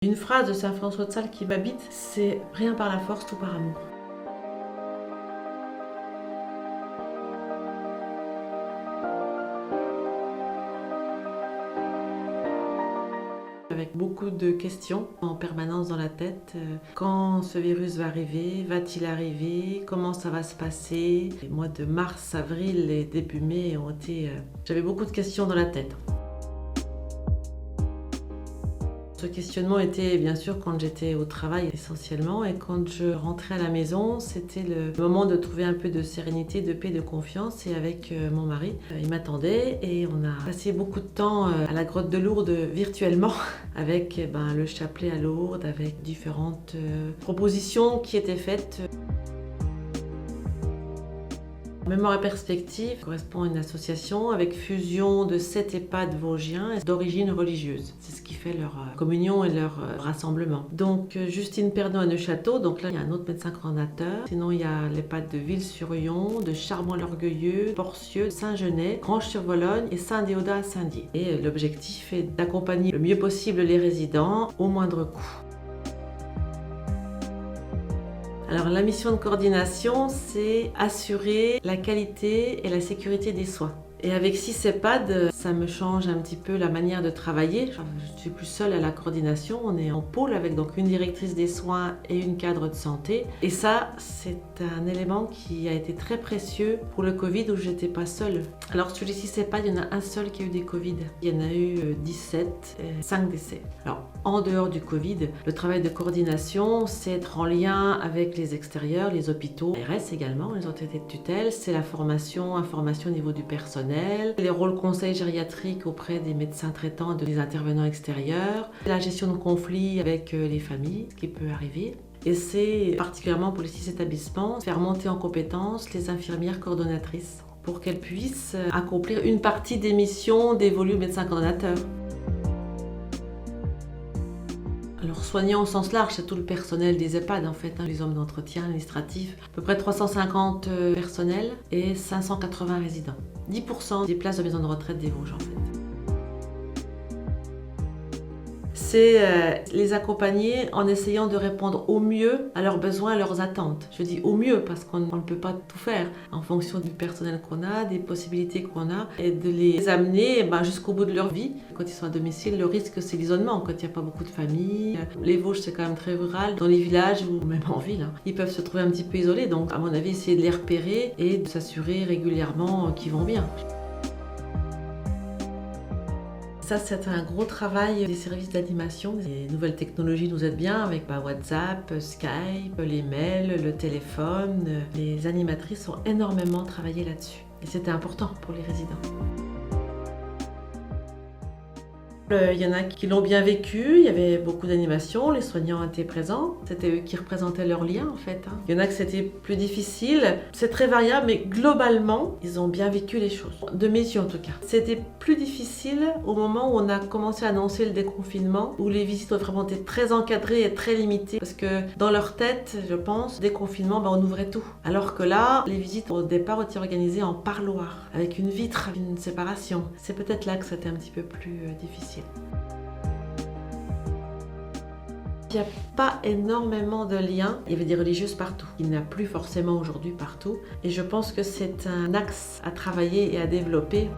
Une phrase de saint François de Sales qui m'habite, c'est « rien par la force, tout par amour ». Avec beaucoup de questions en permanence dans la tête. Quand ce virus va arriver? Va-t-il arriver? Comment ça va se passer? Les mois de mars, avril et début mai ont été... J'avais beaucoup de questions dans la tête. Ce questionnement était bien sûr quand j'étais au travail essentiellement, et quand je rentrais à la maison, c'était le moment de trouver un peu de sérénité, de paix, de confiance. Et avec mon mari, il m'attendait et on a passé beaucoup de temps à la grotte de Lourdes virtuellement avec le chapelet à Lourdes, avec différentes propositions qui étaient faites. Mémoire et Perspective correspond à une association avec fusion de 7 EHPAD vosgiens d'origine religieuse. C'est ce qui fait leur communion et leur rassemblement. Donc Justine Perdon à Neufchâteau, donc là il y a un autre médecin coordonnateur. Sinon il y a l'EHPAD de Ville-sur-Yon, de Charbon-l'Orgueilleux, Porcieux, Saint-Genès, Granges-sur-Vologne et Saint-Déodat à Saint-Dié. Et l'objectif est d'accompagner le mieux possible les résidents au moindre coût. Alors la mission de coordination, c'est assurer la qualité et la sécurité des soins. Et avec 6 EHPAD, ça me change un petit peu la manière de travailler. Je ne suis plus seule à la coordination, on est en pôle avec donc une directrice des soins et une cadre de santé. Et ça, c'est un élément qui a été très précieux pour le Covid où je n'étais pas seule. Alors sur les 6 EHPAD, il y en a un seul qui a eu des Covid. Il y en a eu 17, 5 décès. Alors en dehors du Covid, le travail de coordination, c'est être en lien avec les extérieurs, les hôpitaux, les RS également, les autorités de tutelle, c'est la formation, information au niveau du personnel, les rôles conseils gériatriques auprès des médecins traitants et des intervenants extérieurs, la gestion de conflits avec les familles, ce qui peut arriver. Et c'est particulièrement pour les 6 établissements, faire monter en compétences les infirmières coordonnatrices pour qu'elles puissent accomplir une partie des missions dévolues aux médecins coordonnateurs. Alors soignants au sens large, c'est tout le personnel des EHPAD en fait, les hommes d'entretien, administratifs, à peu près 350 personnels et 580 résidents. 10% des places de maison de retraite des Vosges en fait. C'est les accompagner en essayant de répondre au mieux à leurs besoins, à leurs attentes. Je dis au mieux parce qu'on ne peut pas tout faire en fonction du personnel qu'on a, des possibilités qu'on a, et de les amener jusqu'au bout de leur vie. Quand ils sont à domicile, le risque c'est l'isolement, quand il n'y a pas beaucoup de familles. Les Vosges c'est quand même très rural, dans les villages ou même en ville, ils peuvent se trouver un petit peu isolés. Donc à mon avis, essayer de les repérer et de s'assurer régulièrement qu'ils vont bien. Ça, c'est un gros travail des services d'animation. Les nouvelles technologies nous aident bien avec WhatsApp, Skype, les mails, le téléphone. Les animatrices ont énormément travaillé là-dessus. Et c'était important pour les résidents. Il y en a qui l'ont bien vécu, il y avait beaucoup d'animations, les soignants étaient présents, c'était eux qui représentaient leur lien en fait. Il y en a que c'était plus difficile, c'est très variable, mais globalement, ils ont bien vécu les choses. De mes yeux en tout cas. C'était plus difficile au moment où on a commencé à annoncer le déconfinement, où les visites ont vraiment été très encadrées et très limitées, parce que dans leur tête, je pense, déconfinement, on ouvrait tout. Alors que là, les visites au départ étaient organisées en parloir, avec une vitre, une séparation. C'est peut-être là que c'était un petit peu plus difficile. Il n'y a pas énormément de liens. Il y avait des religieuses partout. Il n'y en a plus forcément aujourd'hui partout. Et je pense que c'est un axe à travailler et à développer.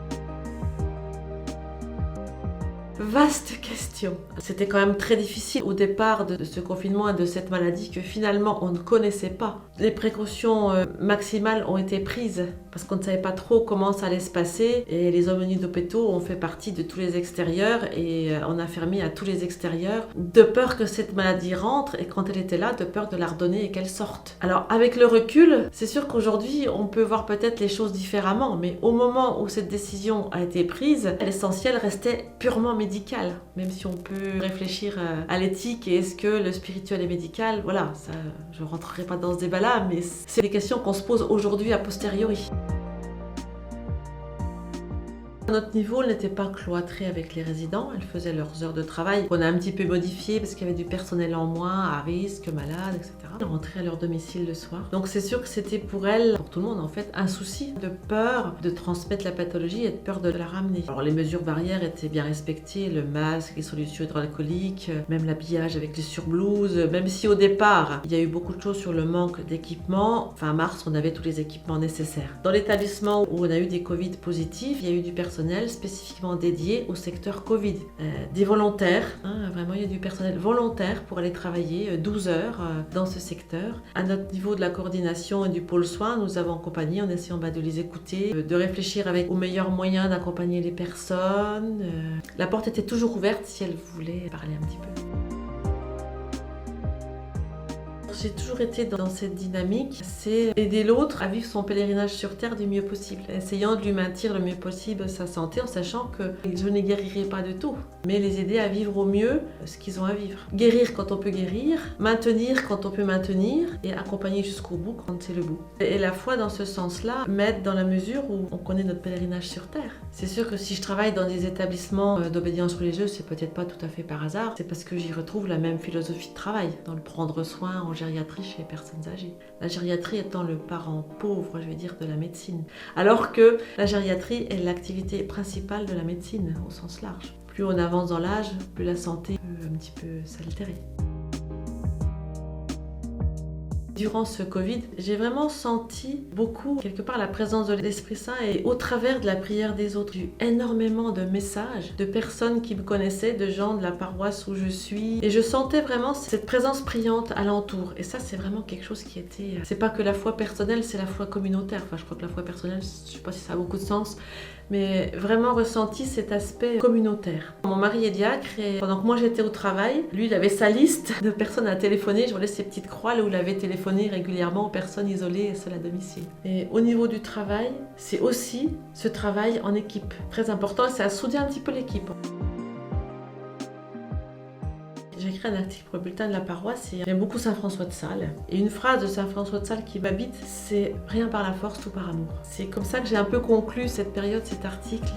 Vaste question. C'était quand même très difficile au départ de ce confinement et de cette maladie que finalement on ne connaissait pas. Les précautions maximales ont été prises parce qu'on ne savait pas trop comment ça allait se passer, et les aumôniers d'hôpitaux ont fait partie de tous les extérieurs et on a fermé à tous les extérieurs de peur que cette maladie rentre, et quand elle était là, de peur de la redonner et qu'elle sorte. Alors avec le recul, c'est sûr qu'aujourd'hui on peut voir peut-être les choses différemment, mais au moment où cette décision a été prise, l'essentiel restait purement médical, même si on peut réfléchir à l'éthique et est-ce que le spirituel est médical, voilà, ça, je ne rentrerai pas dans ce débat-là, mais c'est des questions qu'on se pose aujourd'hui a posteriori. Notre niveau n'était pas cloîtré avec les résidents, elles faisaient leurs heures de travail qu'on a un petit peu modifié parce qu'il y avait du personnel en moins, à risque, malade, etc. Elles rentraient à leur domicile le soir. Donc c'est sûr que c'était pour elles, pour tout le monde en fait, un souci de peur de transmettre la pathologie et de peur de la ramener. Alors les mesures barrières étaient bien respectées, le masque, les solutions hydroalcooliques, même l'habillage avec les surblouses, même si au départ il y a eu beaucoup de choses sur le manque d'équipement. Fin mars, on avait tous les équipements nécessaires. Dans l'établissement où on a eu des Covid positifs, il y a eu du personnel spécifiquement dédié au secteur Covid. Des volontaires, vraiment il y a du personnel volontaire pour aller travailler 12 heures dans ce secteur. À notre niveau de la coordination et du pôle soins, nous avons accompagné en essayant de les écouter, de réfléchir aux meilleurs moyens d'accompagner les personnes. La porte était toujours ouverte si elles voulaient parler un petit peu. J'ai toujours été dans cette dynamique, c'est aider l'autre à vivre son pèlerinage sur Terre du mieux possible, essayant de lui maintenir le mieux possible sa santé en sachant que je ne guérirai pas de tout, mais les aider à vivre au mieux ce qu'ils ont à vivre. Guérir quand on peut guérir, maintenir quand on peut maintenir et accompagner jusqu'au bout quand c'est le bout. Et la foi dans ce sens-là m'aide dans la mesure où on connaît notre pèlerinage sur Terre. C'est sûr que si je travaille dans des établissements d'obédience religieuse, c'est peut-être pas tout à fait par hasard, c'est parce que j'y retrouve la même philosophie de travail, dans le prendre soin en gériatrie chez les personnes âgées. La gériatrie étant le parent pauvre, je vais dire, de la médecine. Alors que la gériatrie est l'activité principale de la médecine, au sens large. Plus on avance dans l'âge, plus la santé peut un petit peu s'altérer. Durant ce Covid, j'ai vraiment senti beaucoup, quelque part, la présence de l'Esprit Saint et au travers de la prière des autres. J'ai eu énormément de messages de personnes qui me connaissaient, de gens de la paroisse où je suis. Et je sentais vraiment cette présence priante alentour. Et ça, c'est vraiment quelque chose qui était... C'est pas que la foi personnelle, c'est la foi communautaire. Enfin, je crois que la foi personnelle, je sais pas si ça a beaucoup de sens, mais vraiment ressenti cet aspect communautaire. Mon mari est diacre et pendant que moi j'étais au travail, lui il avait sa liste de personnes à téléphoner. Je voulais ces petites croix là où il avait téléphoné régulièrement aux personnes isolées et seules à domicile. Et au niveau du travail, c'est aussi ce travail en équipe. Très important, c'est à souder un petit peu l'équipe. J'ai écrit un article pour le bulletin de la paroisse et j'aime beaucoup Saint François de Sales. Et une phrase de Saint François de Sales qui m'habite, c'est « Rien par la force, tout par amour ». C'est comme ça que j'ai un peu conclu cette période, cet article.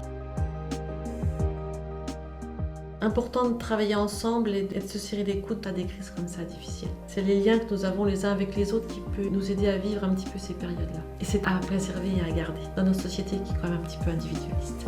Important de travailler ensemble et de se serrer les coudes à des crises comme ça difficiles. C'est les liens que nous avons les uns avec les autres qui peuvent nous aider à vivre un petit peu ces périodes-là. Et c'est à préserver et à garder dans nos sociétés qui sont quand même un petit peu individualistes.